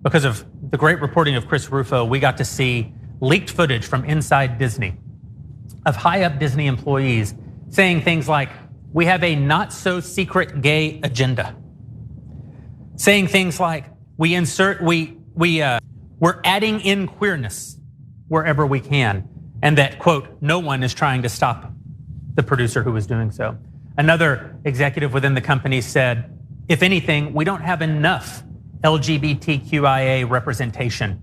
Because of the great reporting of Chris Rufo, we got to see leaked footage from inside Disney of high-up Disney employees saying things like, we have a not-so-secret gay agenda. Saying things like, we're adding in queerness wherever we can, and that, quote, no one is trying to stop the producer who was doing so. Another executive within the company said, if anything, we don't have enough LGBTQIA representation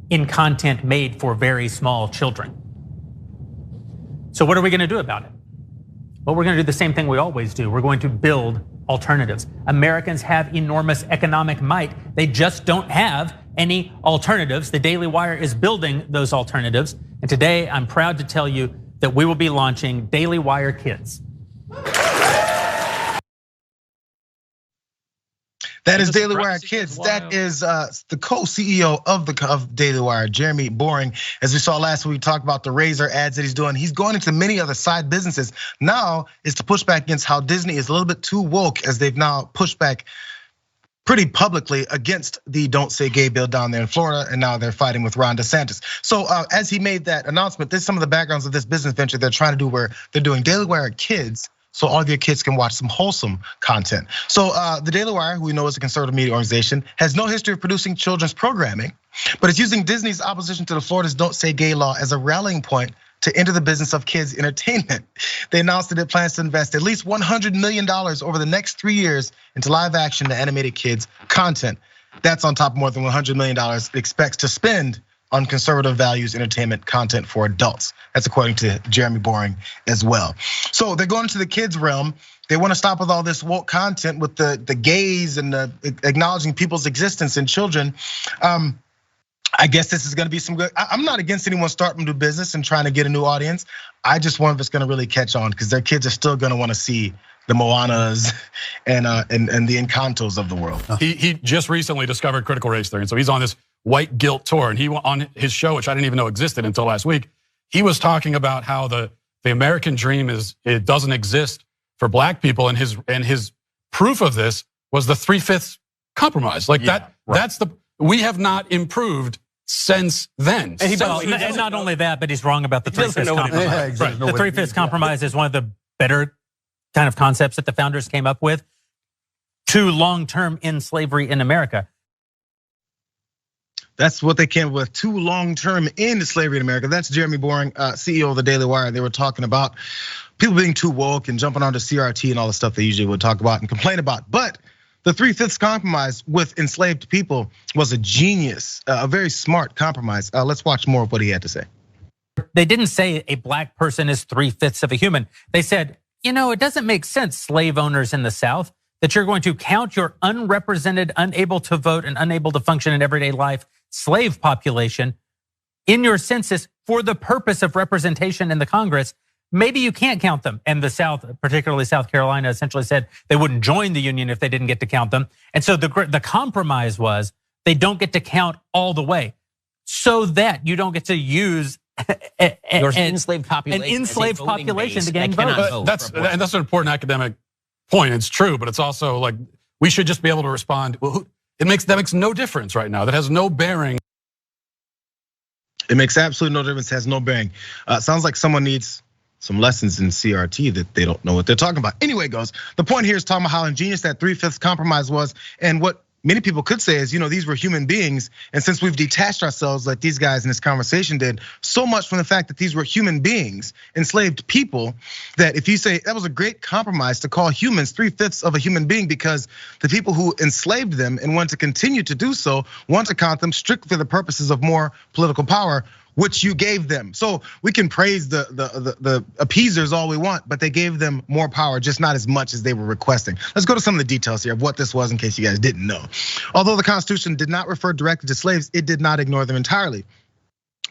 in content made for very small children. So what are we gonna do about it? Well, we're gonna do the same thing we always do. We're going to build alternatives. Americans have enormous economic might. They just don't have any alternatives. The Daily Wire is building those alternatives. And today I'm proud to tell you that we will be launching Daily Wire Kids. That is Daily Wire Kids. That is the co-CEO of Daily Wire, Jeremy Boring. As we saw last week, we talked about the Razor ads that he's doing. He's going into many other side businesses. Now is to push back against how Disney is a little bit too woke, as they've now pushed back pretty publicly against the Don't Say Gay bill down there in Florida, and now they're fighting with Ron DeSantis. So as he made that announcement, there's some of the backgrounds of this business venture they're trying to do, where they're doing Daily Wire Kids, so all of your kids can watch some wholesome content. So the Daily Wire, who we know is a conservative media organization, has no history of producing children's programming, but it's using Disney's opposition to the Florida's Don't Say Gay law as a rallying point to enter the business of kids entertainment. They announced that it plans to invest at least $100 million over the next 3 years into live action and animated kids content. That's on top of more than $100 million it expects to spend on conservative values entertainment content for adults. That's according to Jeremy Boring as well. So they're going into the kids realm. They want to stop with all this woke content with the gays and the acknowledging people's existence in children. I guess this is gonna be some good. I'm not against anyone starting to do business and trying to get a new audience. I just wonder if it's gonna really catch on, because their kids are still gonna want to see the Moanas and the Encantos of the world. He just recently discovered critical race theory, and so he's on this white guilt tour, and he on his show, which I didn't even know existed until last week, he was talking about how the American dream it doesn't exist for black people, and his proof of this was the 3/5 compromise. Like that's we have not improved since then. And not only that, but he's wrong about the 3/5 compromise. Yeah, exactly. The 3/5 compromise is one of the better kind of concepts that the founders came up with to long-term end slavery in America. That's what they came up with, too long-term end slavery in America. That's Jeremy Boring, CEO of the Daily Wire. They were talking about people being too woke and jumping onto CRT and all the stuff they usually would talk about and complain about. But the 3/5 compromise with enslaved people was a genius, a very smart compromise. Let's watch more of what he had to say. They didn't say a black person is 3/5 of a human. They said, it doesn't make sense, slave owners in the South, that you're going to count your unrepresented, unable to vote, and unable to function in everyday life slave population in your census for the purpose of representation in the Congress. Maybe you can't count them. And the South, particularly South Carolina, essentially said they wouldn't join the union if they didn't get to count them. And so the compromise was they don't get to count all the way, so that you don't get to use an enslaved population to gain votes. That's an important academic point. It's true, but it's also like we should just be able to respond. Well, that makes no difference right now. That has no bearing. It makes absolutely no difference. Has no bearing. Sounds like someone needs some lessons in CRT that they don't know what they're talking about. Anyway, the point here is talking about how ingenious that 3/5 compromise was, and what many people could say is, these were human beings, and since we've detached ourselves, like these guys in this conversation did, so much from the fact that these were human beings, enslaved people, that if you say that was a great compromise to call humans 3/5 of a human being, because the people who enslaved them and want to continue to do so want to count them strictly for the purposes of more political power, which you gave them. So we can praise the appeasers all we want, but they gave them more power, just not as much as they were requesting. Let's go to some of the details here of what this was, in case you guys didn't know. Although the Constitution did not refer directly to slaves, it did not ignore them entirely.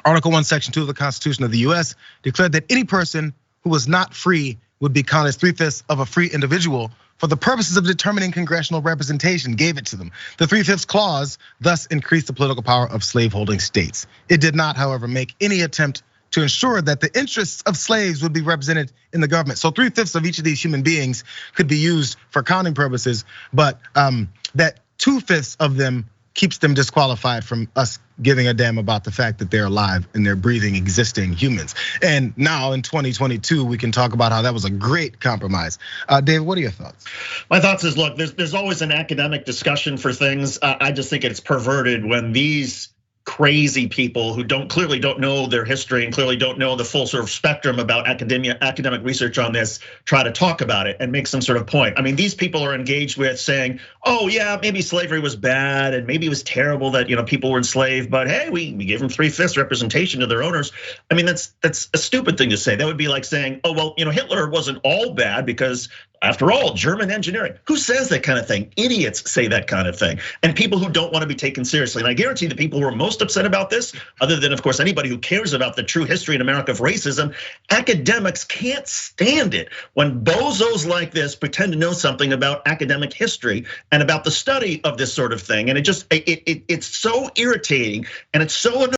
Article 1, Section 2 of the Constitution of the US declared that any person who was not free would be counted as 3/5 of a free individual for the purposes of determining congressional representation, gave it to them. The 3/5 clause thus increased the political power of slaveholding states. It did not, however, make any attempt to ensure that the interests of slaves would be represented in the government. So 3/5 of each of these human beings could be used for counting purposes, but that 2/5 of them keeps them disqualified from us giving a damn about the fact that they're alive and they're breathing, existing humans. And now in 2022, we can talk about how that was a great compromise. David, what are your thoughts? My thoughts is, look, there's always an academic discussion for things. I just think it's perverted when these crazy people who clearly don't know their history and clearly don't know the full sort of spectrum about academic research on this try to talk about it and make some sort of point. I mean, these people are engaged with saying, oh yeah, maybe slavery was bad and maybe it was terrible that people were enslaved, but hey, we gave them 3/5 representation to their owners. I mean, that's a stupid thing to say. That would be like saying, oh well, Hitler wasn't all bad because after all, German engineering. Who says that kind of thing? Idiots say that kind of thing. And people who don't want to be taken seriously. And I guarantee the people who are most upset about this, other than of course anybody who cares about the true history in America of racism, academics can't stand it when bozos like this pretend to know something about academic history and about the study of this sort of thing. And it's so irritating and it's so annoying.